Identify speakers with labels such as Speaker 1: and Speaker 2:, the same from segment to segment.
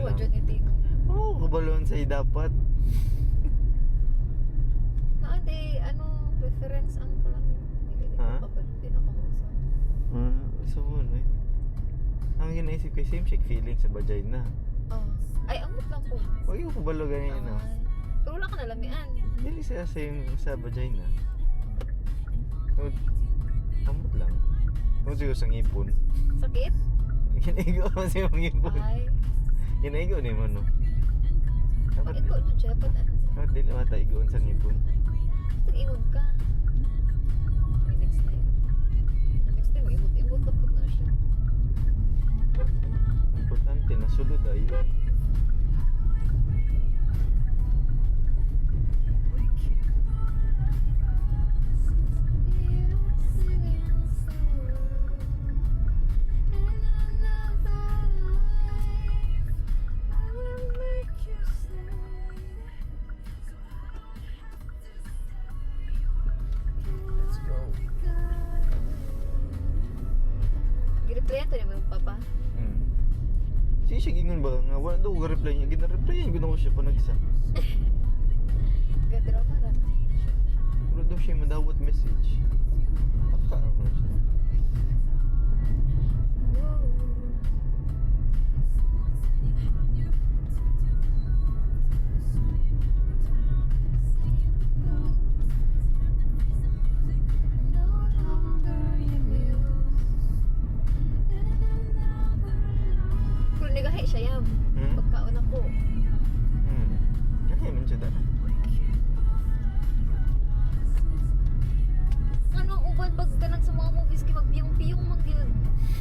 Speaker 1: ko dyan itino.
Speaker 2: Oo, kabalon sa'yo dapat.
Speaker 1: Naade, ano, preference ang ko lang.
Speaker 2: Ha?
Speaker 1: Hindi na ko musa.
Speaker 2: So ano eh. Ang ginaisip ko, same shake feeling sa vagina.
Speaker 1: Ay, amot lang po.
Speaker 2: Huwag yung kabalo ganyan na.
Speaker 1: Pero wala ka nalamian.
Speaker 2: Dili siya same sa vagina. Amot lang. Kung siguro sa ngipon.
Speaker 1: Sakit?
Speaker 2: Ginaigo mo siya mga ngipon.
Speaker 1: Ay.
Speaker 2: Ginaigo ni mo no?
Speaker 1: Bakit ko ito siya?
Speaker 2: Dapat dili mataigoon sa ngipon.
Speaker 1: Tag-ingod ka. Next time. Next time, imot-imot tapos na siya.
Speaker 2: Importante, nasulod ayun.
Speaker 1: Giniplayan to niya mo yung papa?
Speaker 2: Siya gingon ba nga wala daw ga-reply niya. Gina-replyan ko na ko siya pa nag-isa.
Speaker 1: Gadrama na.
Speaker 2: Wala daw siya madawat message. Taka naman siya.
Speaker 1: Kung nagahi siya yam. Pagkaon ako.
Speaker 2: Ay, man siya da.
Speaker 1: Ano ang uban pag ganang sa mga movies kay magpiyong-piyong manggil.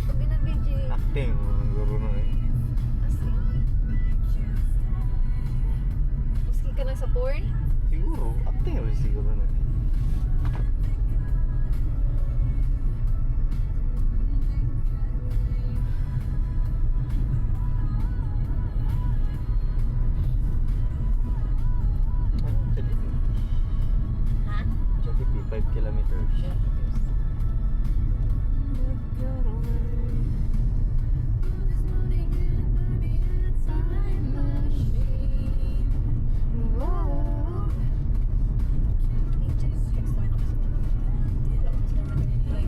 Speaker 1: Pag dinabidyo.
Speaker 2: Acting, ang garo na eh.
Speaker 1: As in. Maski ka na sa porn?
Speaker 2: Siguro, acting rin siguro na.
Speaker 1: Ha?
Speaker 2: Jollibee, 5 kilometers.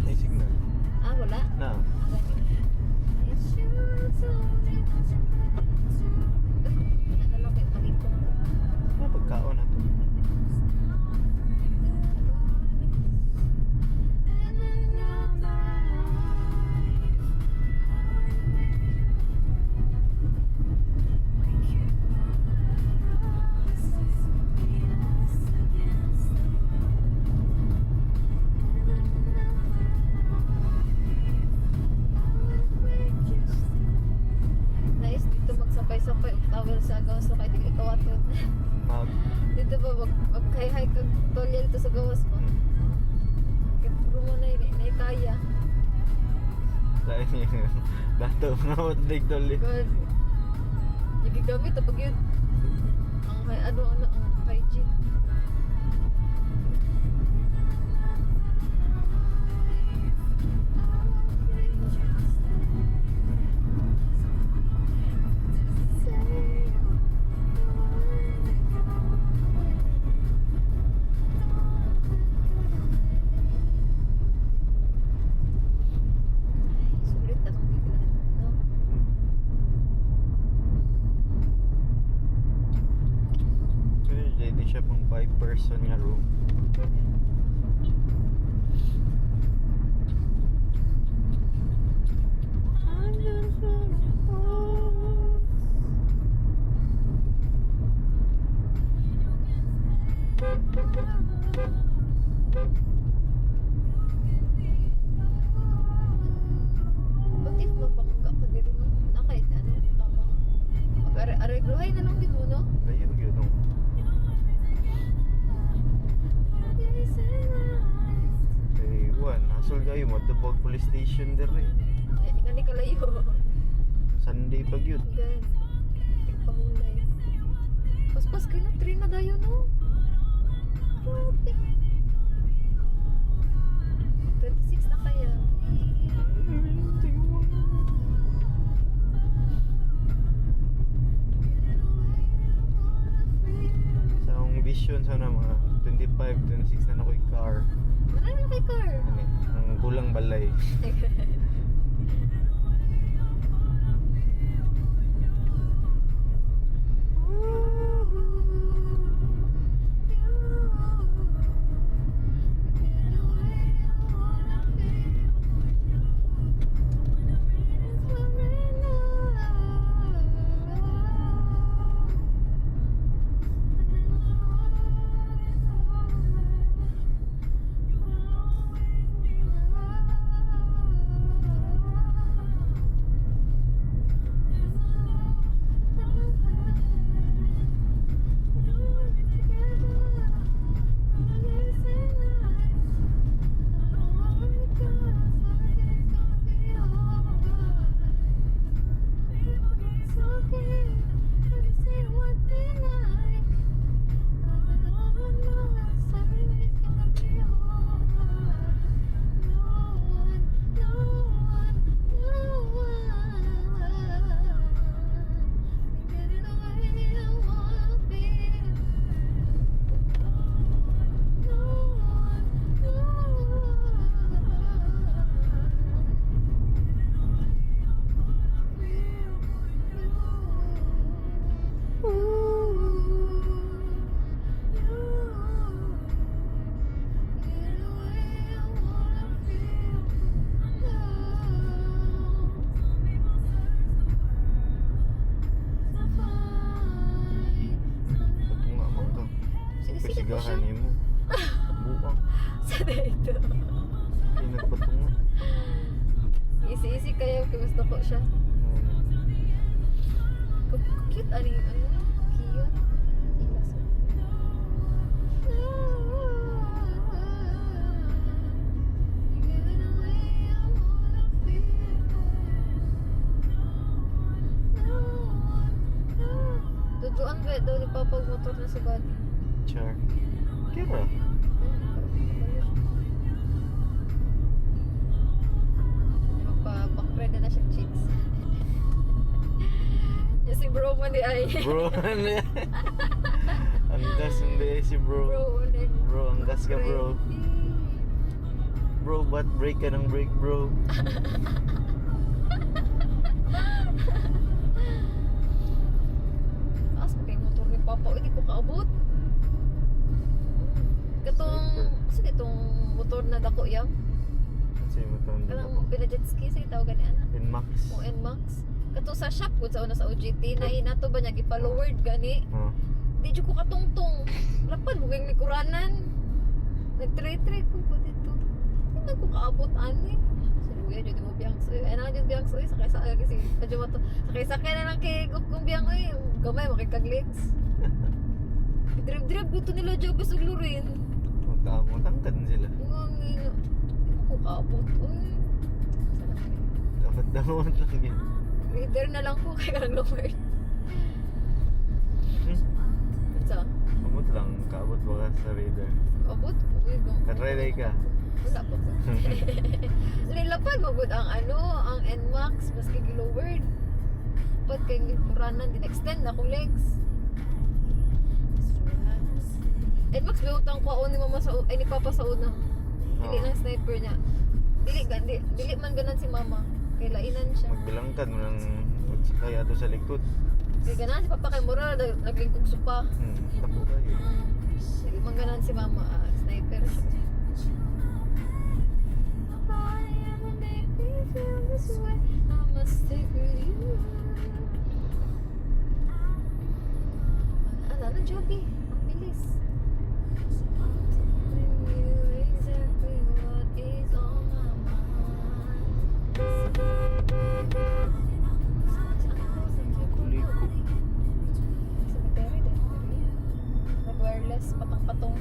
Speaker 2: May signal.
Speaker 1: Ah, wala?
Speaker 2: Na, may pagkaon na to.
Speaker 1: Nice dito magsapay-sapay og towel sa gawas so kay dili kawaton.
Speaker 2: Mag,
Speaker 1: Dito ba magkay-hay kag tolya dito sa gawas ba? Kaya puro mo na kaya.
Speaker 2: dahil niya, dato, mga matalik tol eh.
Speaker 1: God. Yung gigamit pag yun. Ang hygiene. Sulit na itong biglaan, no?
Speaker 2: Ready siya pang 5-person nga room.
Speaker 1: What if mapangga ka din no? Na kahit ano, tama. Mag-aregluhay na lang din mo, no?
Speaker 2: Layo yun no. Eh, Juan, hasol kayo mo, Dubog Police Station der eh.
Speaker 1: Ika ni kalayo.
Speaker 2: Sunday pag yun.
Speaker 1: Gan. Tigpahulay. Paspas kayo na, train na dayo, no? Grabe. 26 na kaya.
Speaker 2: graduation sana mga 25, 26 na ako yung car.
Speaker 1: Ano na kay car?
Speaker 2: Ano, ang kulang balay. Sigahan mo. Buang.
Speaker 1: Sa dito.
Speaker 2: Ingat pa ito nga.
Speaker 1: Easy kayo, gusto ko siya. Cute, ano yung ano? Cute. Ilas. Tutuan ba daw ni Papa motor na si Buddy?
Speaker 2: Char. Kira.
Speaker 1: Magpa-backride na siya chicks. Yung si bro mo di ay.
Speaker 2: Bro, ano yan? Ang gas hindi si bro. Bro, ang gas ka bro. Bro, ba't break ka ng break bro?
Speaker 1: Taas mo kayo motor ni Papa, hindi ko kaabot. Kasi itong motor na dako yang.
Speaker 2: Kasi mo ito ang
Speaker 1: Kanang pinajet ski sa itaw gani ana.
Speaker 2: Nmax.
Speaker 1: O Nmax. Kato sa shop gud sa una sa OGT na inato ba niya gipa-lowered gani.
Speaker 2: Oh.
Speaker 1: Di jud ko katungtong. Lapad mo kay mikuranan. Nagtry ko pa dito. Hindi ko kaabot ani. Saluya jud mo biyang soy. Ana jud biyang soy sakay sa kasi kadyo mo to. Sakay na lang kay kung biyang oy. Gamay makikag legs. Drip gusto nila Jobs ug Lorin.
Speaker 2: Tangkad sila.
Speaker 1: Hindi ko kaabot. Uy.
Speaker 2: Dapat dawat lang yun.
Speaker 1: Reader na lang po kay karang lowered. Sa?
Speaker 2: Kamot lang, kaabot ba ka sa radar?
Speaker 1: Abot? Uy,
Speaker 2: Katry ka.
Speaker 1: wala pa po. Lilapad magod ang ang Nmax maski lowered. Pag kay kuranan din extend na akong legs. Nmax biutang ko ni mama sa ni papa sa una. Dili nang sniper niya. Dili man ganan si mama. Kay lainan siya.
Speaker 2: Magbilangkad mo ng kaya to sa likod.
Speaker 1: Kay ganan si papa kay mura naglingkog supa.
Speaker 2: Tapo kayo.
Speaker 1: Dili man ganan si mama, sniper siya. Ano, Joby? Ang bilis.
Speaker 2: Kuliko.
Speaker 1: Cemetery din. Wireless, patong-patong.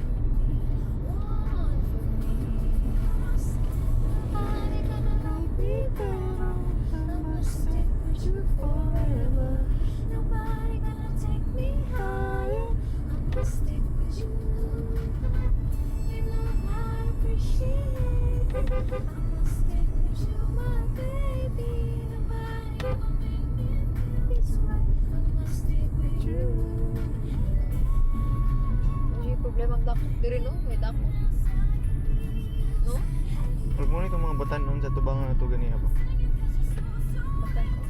Speaker 1: problema ang dako. Diri no, may dako. No?
Speaker 2: Huwag mo na itong mga batanon sa tubangan na ito ganiya ba?
Speaker 1: Batan ko.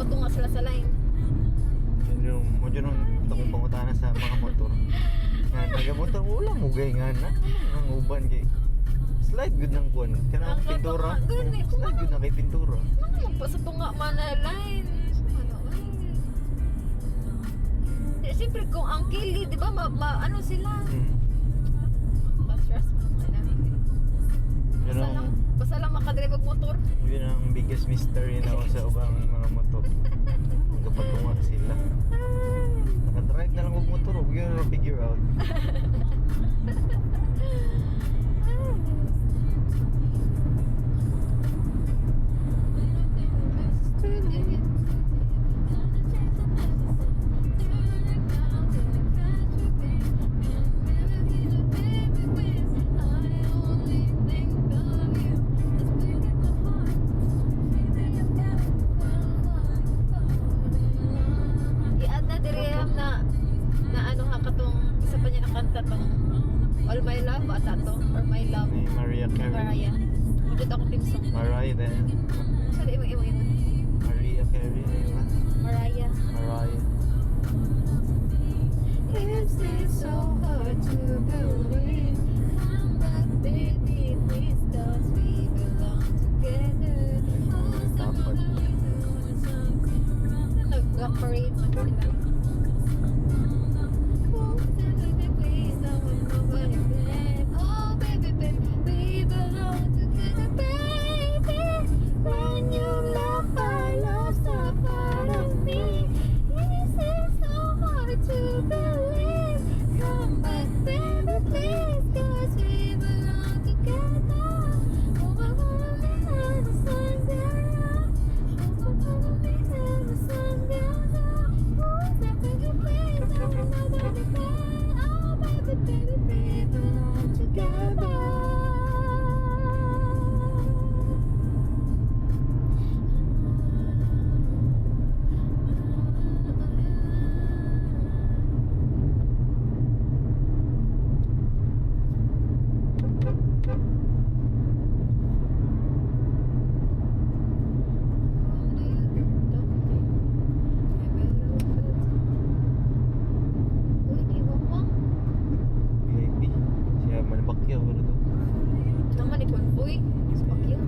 Speaker 1: Patunga sila sa line.
Speaker 2: Yun yung, mo dyan ang takong pangutana sa mga motor. Nga, nagamotor mo lang mo gay nga na. Ang uban kay slide good ng kuwan. Kaya ang pintura.
Speaker 1: Gani, kung
Speaker 2: Slide good na kay pintura.
Speaker 1: ano magpasatunga man na line. Ano eh. Siyempre kung ang kili, di ba, ano sila? Pa-stress mo naman.
Speaker 2: Yun ang,
Speaker 1: Basta lang makadrive ang motor.
Speaker 2: yun ang biggest mystery na ako sa ubang mga motor. Kapatunga sila. Nakadrive na lang og motor. Huwag yun na figure out.
Speaker 1: I-add na direham na ano ha katong isa pa niya nakanta tong All My Love ata to or My Love
Speaker 2: Ni Mariah Carey.
Speaker 1: Mariah. Mujud ako team song.
Speaker 2: Mariah din.
Speaker 1: Sorry, imo.
Speaker 2: Mariah Carey na yun ba?
Speaker 1: Mariah.
Speaker 2: Mariah.
Speaker 1: Is it so hard to believe? But baby, please, 'cause we belong together.
Speaker 2: Dapat.
Speaker 1: Nag-parade man sila. Oh, baby, we belong together, baby. When you laugh, I love some part of me. Is it so hard to believe? Come back, baby, please, 'cause we belong together. Oh, we're gonna be in the sun down. Oh, we're gonna be in the sun down. Oh, baby, please, I will never be back. Oh, baby, we belong together. Uy, iwan mo.
Speaker 2: VIP. Siya manibakyaw ko na to.
Speaker 1: Naman ni Convoy. Fuck you.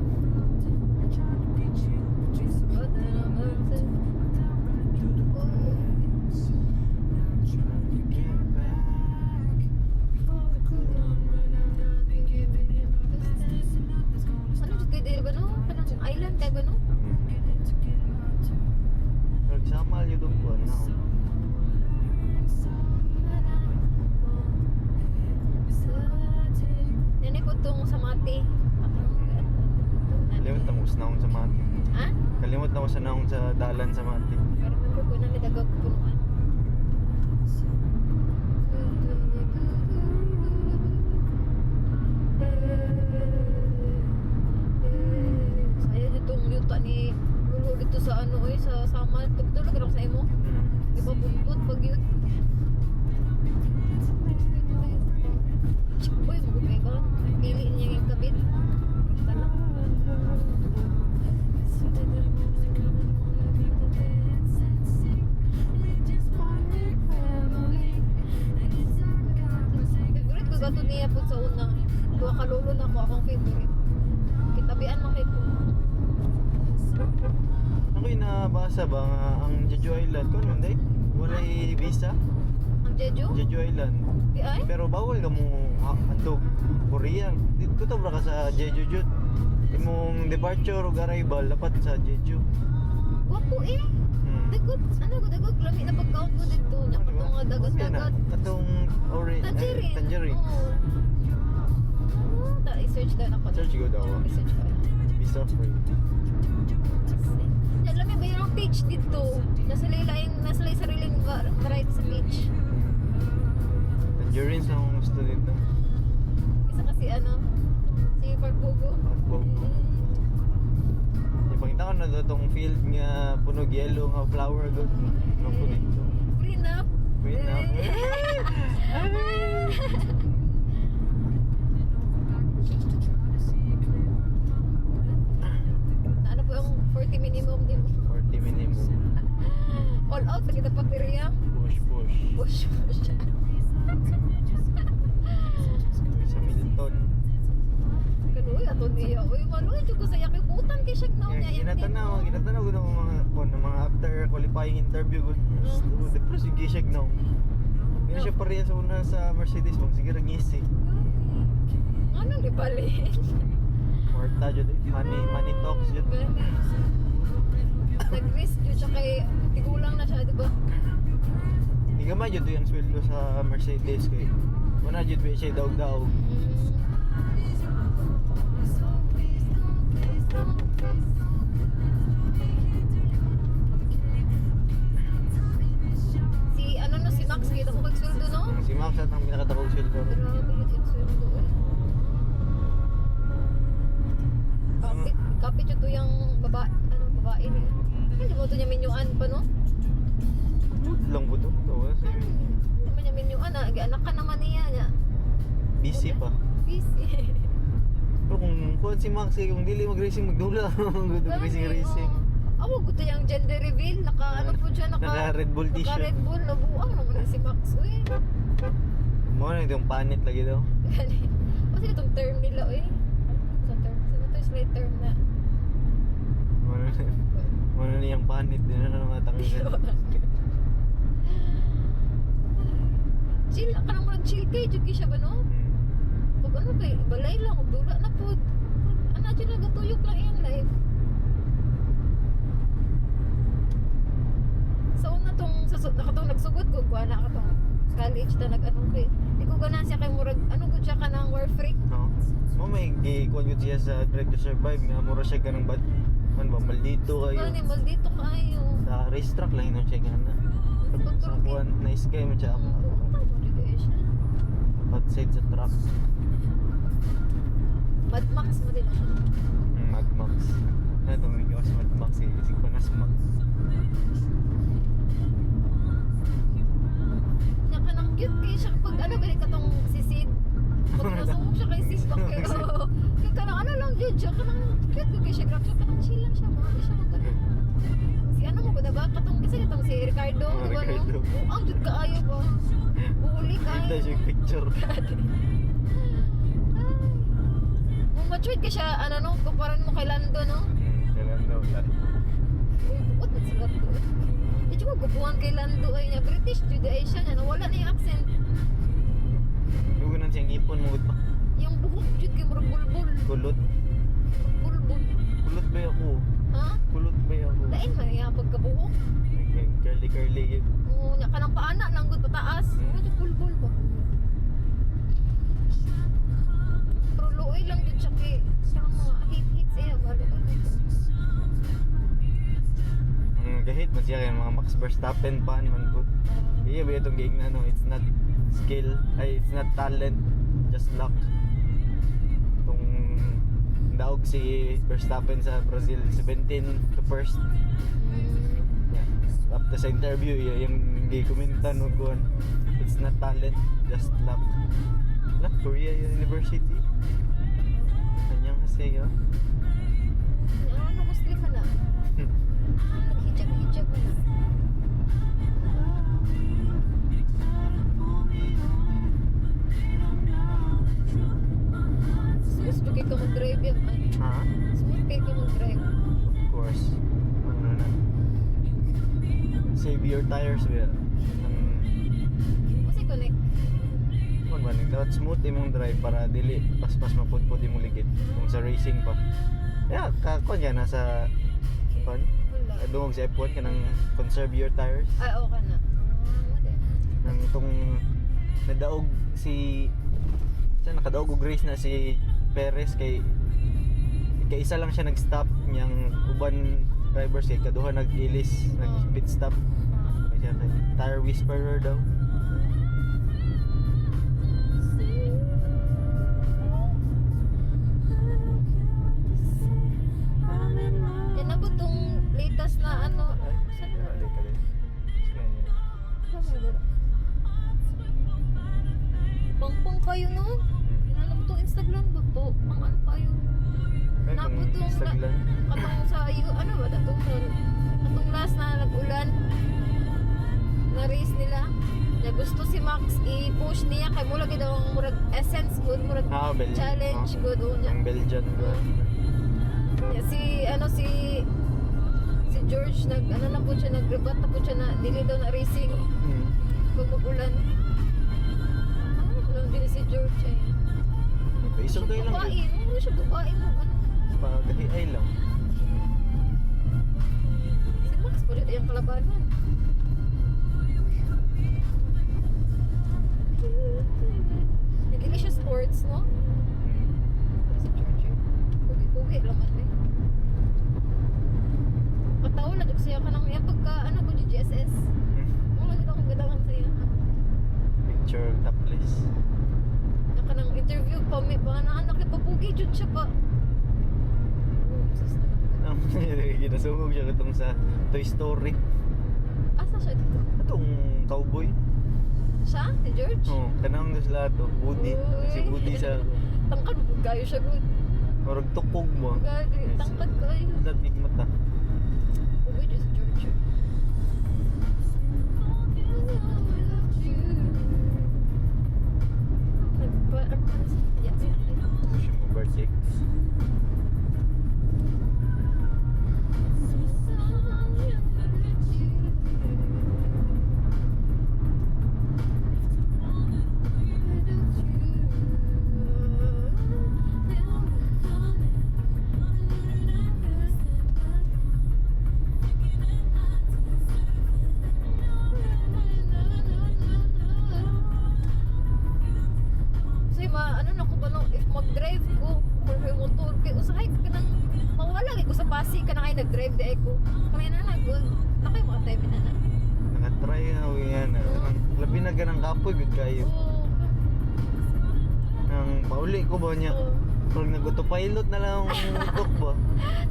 Speaker 1: Ano jud kay diri ba no? Kanang island kay ba no?
Speaker 2: Pero sama yun doon po. Ano?
Speaker 1: Nini ko tong sa mati.
Speaker 2: Kalimot na mo sa naong sa Mati.
Speaker 1: Ha?
Speaker 2: Kalimot na mo sa naong sa dalan sa Mati.
Speaker 1: Pero remember ko na nidagag punuan. Saya ditong yuta ni Lulo dito sa ano sa Samal. Tugtulog lang sa imo. Di ba buntut pag yun? Uy, magugay ka. Pili niya yung kabit. Basta lang. Favorite ko gato niya po sa una. Duha ka lulo na ako akong favorite. Kitabian mo kay ko.
Speaker 2: Ako yung nabasa ba nga ang Jeju Island? Kung ano, day? Walay visa?
Speaker 1: Ang Jeju?
Speaker 2: Jeju Island.
Speaker 1: Di ay?
Speaker 2: Pero bawal ka mo antog Korea. Dito to bra ka sa Jeju Jud. Imong departure o arrival dapat sa Jeju.
Speaker 1: Wapo eh. Dagot, ano ko, dagot lami na pagkaon ko dito. Nya ko nga dagat-dagat.
Speaker 2: Katong orange.
Speaker 1: Tangerine.
Speaker 2: Tangerine.
Speaker 1: Oo. I-search daw na ko.
Speaker 2: Search ko daw.
Speaker 1: I-search ko.
Speaker 2: Visa free.
Speaker 1: Alam mo ba yung page dito? Nasa lay sariling variety sa page.
Speaker 2: Tangerine sa akong gusto dito.
Speaker 1: Saka si si Pagbugo.
Speaker 2: Pagbugo. Ipakita ko na doon itong field nga punog yellow nga flower doon. Ano po dito?
Speaker 1: Prenup.
Speaker 2: Wait na.
Speaker 1: Ano po yung 40 minimum din mo?
Speaker 2: 40 minimum.
Speaker 1: All out na kita pagdiriya.
Speaker 2: Push.
Speaker 1: Push.
Speaker 2: Sa Milton.
Speaker 1: Kaluy, ato niya. Uy, maluy, ko sa yakibutan kay siya na niya.
Speaker 2: Ginatanaw ko ng mga after qualifying interview ko. Pero si Gishag no. Hindi siya pareha sa una sa Mercedes mo. Sige ngisi.
Speaker 1: Anong di bali?
Speaker 2: Marta jud money talks jud.
Speaker 1: Nag-risk yun siya kay tigulang na siya, di ba?
Speaker 2: Hindi ka man jud yung sweldo sa Mercedes kay. Wala jud siya daog-daog. Si Max, kita ko pag-sweldo, no? Si Max at ang pinakatakong sweldo.
Speaker 1: Grabe yun yung sweldo. Kapit yun to yung babae niya. Hindi mo to niya minyuan pa, no?
Speaker 2: Lang po to.
Speaker 1: Hindi mo niya minyuan, anak ka naman niya.
Speaker 2: Busy pa.
Speaker 1: Busy.
Speaker 2: Pero kung si Max kung dili mag-racing magdula. Racing.
Speaker 1: Ako gusto yung gender reveal, naka
Speaker 2: Red Bull t-shirt.
Speaker 1: Naka Red Bull, nabuang naman si Max, uy.
Speaker 2: Mo na itong panit lagi daw.
Speaker 1: Gani. Kasi itong term nila, uy. Sa term, sana to slate term na.
Speaker 2: Mo na niyang panit din na matanggal.
Speaker 1: Chill, ka nang mag-chill kay, juki siya ba, no? Pag kay, balay lang, magdula na po. Dyan nagatuyok lang yung life. Sa una tong nakatong nagsugod ko na katong college ta nag-anong kay di ko gana siya kay murag gud siya ka nang war freak.
Speaker 2: No. Mo may gi-kuan gud siya sa Drive to Survive nga mura siya ganang bad man ba maldito kayo.
Speaker 1: Ano maldito kayo.
Speaker 2: Sa racetrack lang yun siya gana. Sa kuan nice guy man siya. Outside sa truck.
Speaker 1: Mad Max mo din siya.
Speaker 2: Mad Max. Ano may gawas Mad Max si Panas Max.
Speaker 1: Cute kayo siya pag ganit katong si Sid. Pag nasungok siya kay Sid pero kaya kanang lang yun siya kanang cute kayo siya grab siya kanang chill lang siya mga siya magano. Si mo ba diba katong kasi katong si Ricardo diba no? Ang jud kaayo ba? Bulik ay.
Speaker 2: Ito siya picture.
Speaker 1: Kung matured ka siya no kumparan mo kay Lando no?
Speaker 2: Kay Lando wala.
Speaker 1: What is that? Di ko gubuhan kay Lando ay niya British jud ay siya niya wala na yung accent.
Speaker 2: Dugunan siyang ipon mo ba?
Speaker 1: Yung buhok jud kay murag bulbul.
Speaker 2: Kulot.
Speaker 1: Bulbul.
Speaker 2: Kulot ba ako?
Speaker 1: Ha?
Speaker 2: Kulot ba ako?
Speaker 1: Dain man iya pagkabuhok.
Speaker 2: Curly yun.
Speaker 1: Oo, nya kanang paana lang gud pataas. Ano bulbul ba? Pero luoy lang jud siya kay siya mga hit siya balo.
Speaker 2: Gahit man siya kaya mga Max Verstappen pa man good. Iya ba itong game na it's not skill, it's not talent, just luck. Itong daog si Verstappen sa Brazil 17 to first. Yeah. After sa interview, yung gi-komenta no kuan, it's not talent, just luck. Korea University. Kanyang kasi yun.
Speaker 1: Ano Muslim na? Hijab na. Smooth kay ka mag-drive yan.
Speaker 2: Ha?
Speaker 1: Smooth kay ka mag-drive.
Speaker 2: Of course. Ano na? Save your tires ba?
Speaker 1: Kasi connect.
Speaker 2: Kung ba dapat smooth imong drive para dili pas-pas mapudpud imong ligid kung sa racing pa. Yeah, kakon yan nasa kon. Dungog sa F1 kanang conserve your tires.
Speaker 1: Ay, okay na.
Speaker 2: Nang itong nadaog si nakadaog og race na si Perez kay isa lang siya nag-stop niyang uban drivers kay kaduha nag-ilis nag-pit stop kaya tire whisperer daw.
Speaker 1: ang ano kayo.
Speaker 2: Ay, kung
Speaker 1: Naputong
Speaker 2: saglan.
Speaker 1: katong sa ano ba datong katong last na nag-ulan na race nila. Na gusto si Max i-push niya kay mula gid ang murag essence good murag
Speaker 2: Ah, Belgian.
Speaker 1: challenge good o
Speaker 2: Ang Belgian ba?
Speaker 1: Yeah, si George nag ano na po siya nagrebat na po siya na dili daw na racing
Speaker 2: Hmm.
Speaker 1: kung mag-ulan. Ano lang din si George eh.
Speaker 2: Isog kayo lang.
Speaker 1: Babae, ano siya babae mo ano.
Speaker 2: Pagahiay lang.
Speaker 1: Si Max po dito yung kalabanan. Hindi siya sports, no?
Speaker 2: Hmm.
Speaker 1: Si George eh. Pugi-pugi laman eh. Pataw na dito siya ka nang yan pagka ano ko GSS.
Speaker 2: Hmm.
Speaker 1: Wala nito akong gadang saya.
Speaker 2: Picture topless.
Speaker 1: Naka nang interview pa may pa na anak pa pugi jud siya pa. Sus na lang.
Speaker 2: Ginasungog siya katong sa Toy Story.
Speaker 1: Asa siya dito?
Speaker 2: Atong cowboy.
Speaker 1: Siya? Si George?
Speaker 2: Oh, kanang na sila to. Woody.
Speaker 1: Uy.
Speaker 2: Si Woody sa
Speaker 1: Tangkad kayo siya good.
Speaker 2: marag tukog mo.
Speaker 1: Gagi, tangkad kayo.
Speaker 2: Latig mata.
Speaker 1: Pugi jud si George. Nagpa, ano ka na siya? Yes.
Speaker 2: Siya mo birthday.
Speaker 1: Say ano na ko ba no if mag-drive ko kung may motor kay usahay ka nang mawala ko sa Pasig ka na kay nag-drive di ay ko kami na nagod na kay mga time na na.
Speaker 2: Nakatry na ako yan. Labi na ganang kapoy good kayo.
Speaker 1: Oo.
Speaker 2: Ang pauli ko ba niya?
Speaker 1: Oo.
Speaker 2: Pag nag-autopilot na lang ang utok ba?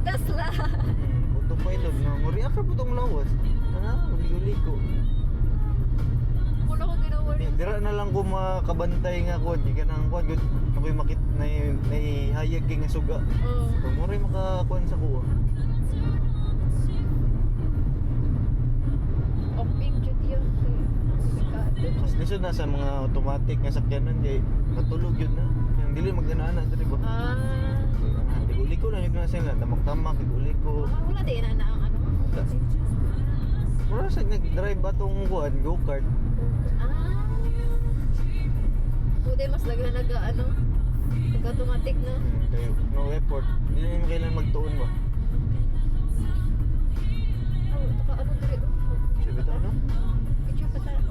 Speaker 1: Tesla.
Speaker 2: Autopilot na. Muriya ka po itong lawas. Uli-uli ko.
Speaker 1: Wala ko ginawa.
Speaker 2: Dira na lang ko makabantay nga ko. Di ka nang kuwan. Ako'y makit na hayag kay nga suga.
Speaker 1: Oo.
Speaker 2: Pag muriya makakuan sa kuwa.
Speaker 1: Oping jud yun.
Speaker 2: Mas lisod na sa mga automatic nga sakyanan kay matulog yun na. Yung dili magdanaan na ba?
Speaker 1: Ah.
Speaker 2: Uli ko lang yung nasa sila. Tamak-tamak, uli ko.
Speaker 1: Wala din na ang ano.
Speaker 2: Mura sa nag-drive ba itong kuwan, go-kart?
Speaker 1: Ah. Buti mas lagyan nag-ano. Nag-automatic na.
Speaker 2: Kayo, no effort. Hindi naman kailangan magtuon ba?
Speaker 1: Oh, taka ano diri.
Speaker 2: Sabi ito ano?
Speaker 1: Picture pa tayo.